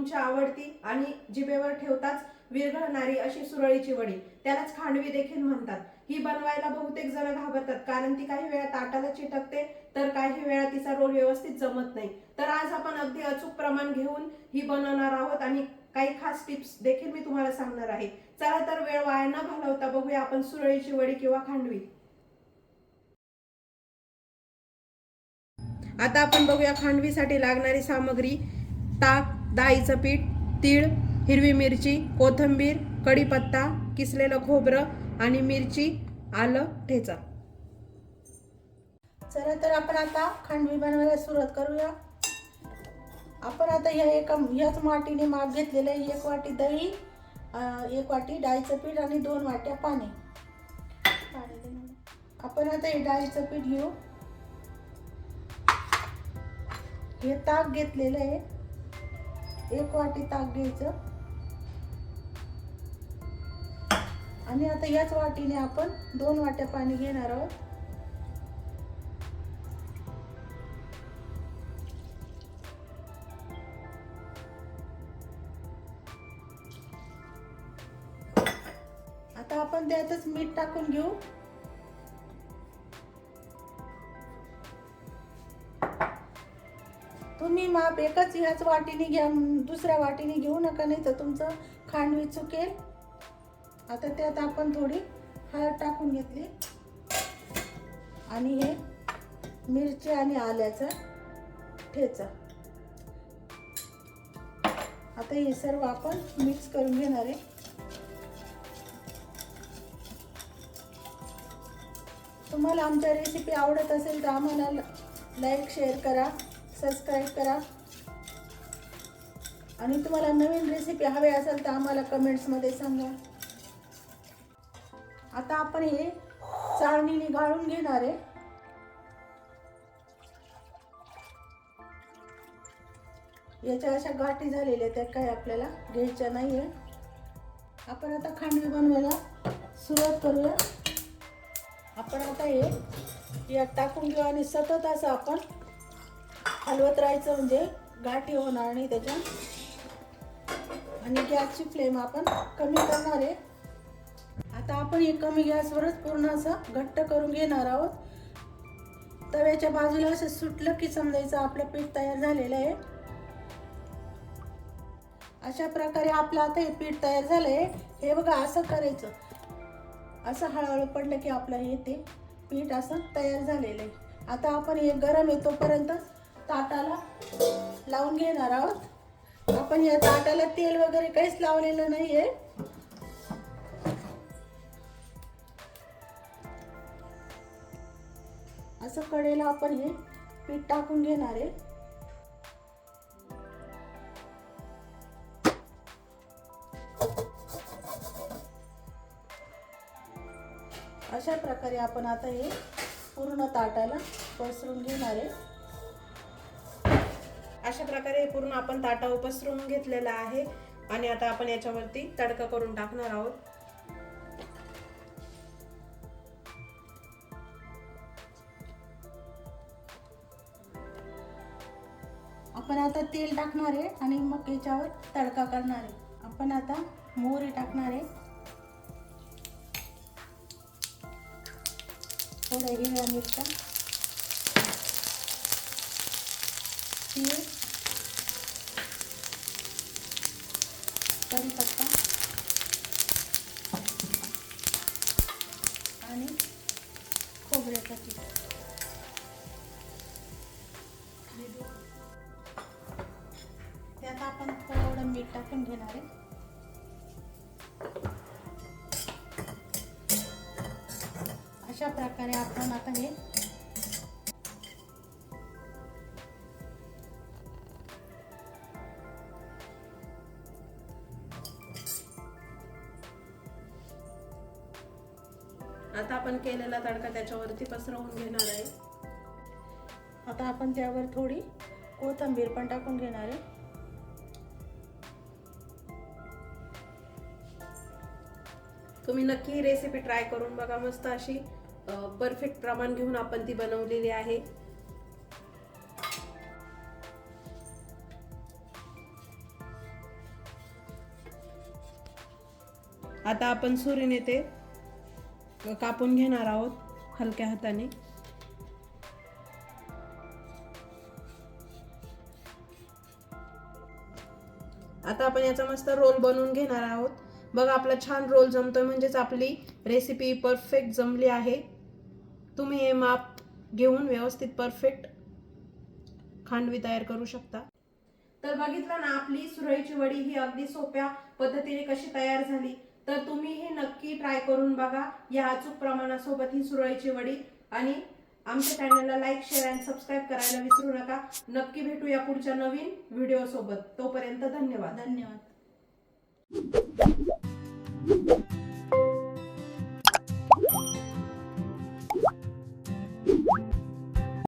तुमच्या आवडती आणि जिभेवर ठेवताच विरघळणारी अशी सुरळीची वडी, त्यालाच खांडवी देखील म्हणतात. ही बनवायला बहुतेक जण घाबरतात, कारण ती काही वेळा ताटाला चिटकते, तर काही वेळा तिचा रोल व्यवस्थित जमत नाही. तर आज आपण अगदी अचूक प्रमाण घेऊन ही बनवणार आहोत आणि काही खास टिप्स देखील मी तुम्हाला सांगणार आहे. चला तर वेळ वाया न घालवता बघूया आपण सुरळीची वडी किंवा खांडवी. आता आपण बघूया खांडवीसाठी लागणारी सामग्री. ताक, डाळीचं पीठ, तीळ, हिरवी मिरची, कोथिंबीर, कढीपत्ता, किसलेलं खोबरं आणि मिरची, आलं ठेचा. चला तर आपण आता खांडवी बनवायला सुरुवात करूया. आपण आता ह्याच वाटीने माप घेतलेलं आहे. 1 वाटी दही, 1 वाटी डाळीचं पीठ आणि 2 वाट्या पाणी. आपण आता हे डाळीचं पीठ घेऊ. हे ताक घेतलेलं आहे, 1 वाटी ताक घ्यायचं आणि आता याच वाटीने आपण 2 वाट्या पाणी घेणार आहोत. आता आपण त्यातच मीठ टाकून घेऊ. तुम्ही माप एकच ह्याच वाटीने घ्या, दुसऱ्या वाटीने घेऊ नका, नाही तर तुमचं खांडवी चुकेल. आता त्यात आपण थोडी हळद टाकून घेतली आणि हे मिरची आणि आल्याचा ठेचा. आता हे सर्व आपण मिक्स करून घेणार आहे. तुम्हाला आमच्या रेसिपी आवडत असेल तर आम्हाला लाईक, शेअर करा, सबस्क्राईब करा आणि तुम्हाला नवीन रेसिपी हवे असेल तर आम्हाला कमेंट्समध्ये सांगा. आता आपण हे चाळणीने गाळून घेणार आहे. याच्या अशा गाठी झालेल्या त्या काही आपल्याला घ्यायच्या नाहीये. आपण आता खांडवी बनवायला सुरुवात करूया. आपण आता हे यात टाकून घेऊ आणि सतत असं आपण हलवत राहायचं, म्हणजे गाठी होणार नाही त्याच्या. आणि गॅसची फ्लेम आपण कमी करणार आहे. आता आपण हे कमी गॅसवरच पूर्ण असं घट्ट करून घेणार आहोत. तव्याच्या बाजूला असं सुटलं की समजायचं आपलं पीठ तयार झालेलं आहे. अशा प्रकारे आपलं आता हे पीठ तयार झालंय. हे बघा, असं करायचं, असं हळूहळू पडलं की आपलं हे ते पीठ असं तयार झालेलं आहे. आता आपण हे गरम आहे तोपर्यंत ताटाला लावून घेणार आहोत. आपण या ताटाला तेल वगैरे काहीच लावलेलं नाहीये. असं कडेला आपण हे पीठ टाकून घेणार आहे. अशा प्रकारे आपण आता हे पूर्ण ताटाला पसरून घेणार आहे. अशा प्रकारे पूर्ण आपण ताटावर पसरून घेतलेला आहे आणि आता आपण याच्यावरती तडका करून टाकणार आहोत. आपण आता तेल टाकणार आहे आणि मग याच्यावर तडका करणार आहे. आपण आता मोहरी टाकणार आहे, थोड्या हिरव्या मिरच्या, तीळ, कढीपत्ता आणि खोबऱ्याचा किस. त्यात आपण थोडं मीठ टाकून घेणार आहे. अशा प्रकारे आपण आता हे आता आपण केलेला तडका त्याच्यावरती पसरवून घेणार आहे. आता आपण त्यावर थोडी कोथिंबीर पण टाकून घेणार आहे. तुम्ही नक्की ही रेसिपी ट्राय करून बघा. मस्त अशी परफेक्ट प्रमाण घेऊन आपण ती बनवलेली आहे. आता आपण सुरीने ते कापून घेणार आहोत हलक्या हाताने. आता आपण याचा मस्त रोल बनवून घेणार आहोत. बघा आपला छान रोल जमतोय, म्हणजेच आपली रेसिपी परफेक्ट जमली आहे. तुम्ही हे माप घेऊन व्यवस्थित परफेक्ट खांडवी तयार करू शकता. तर बघितलं ना, आपली सुरळीची वडी ही अगदी सोप्या पद्धतीने कशी तयार झाली. तर तुम्ही हे नक्की ट्राय करून बघा या अचूक प्रमाणासोबत ही सुरळीची वडी. आणि आमच्या चॅनलला लाईक, शेअर आणि सबस्क्राईब करायला विसरू नका. नक्की भेटूया पुढच्या नवीन व्हिडिओ सोबत. तोपर्यंत धन्यवाद. धन्यवाद.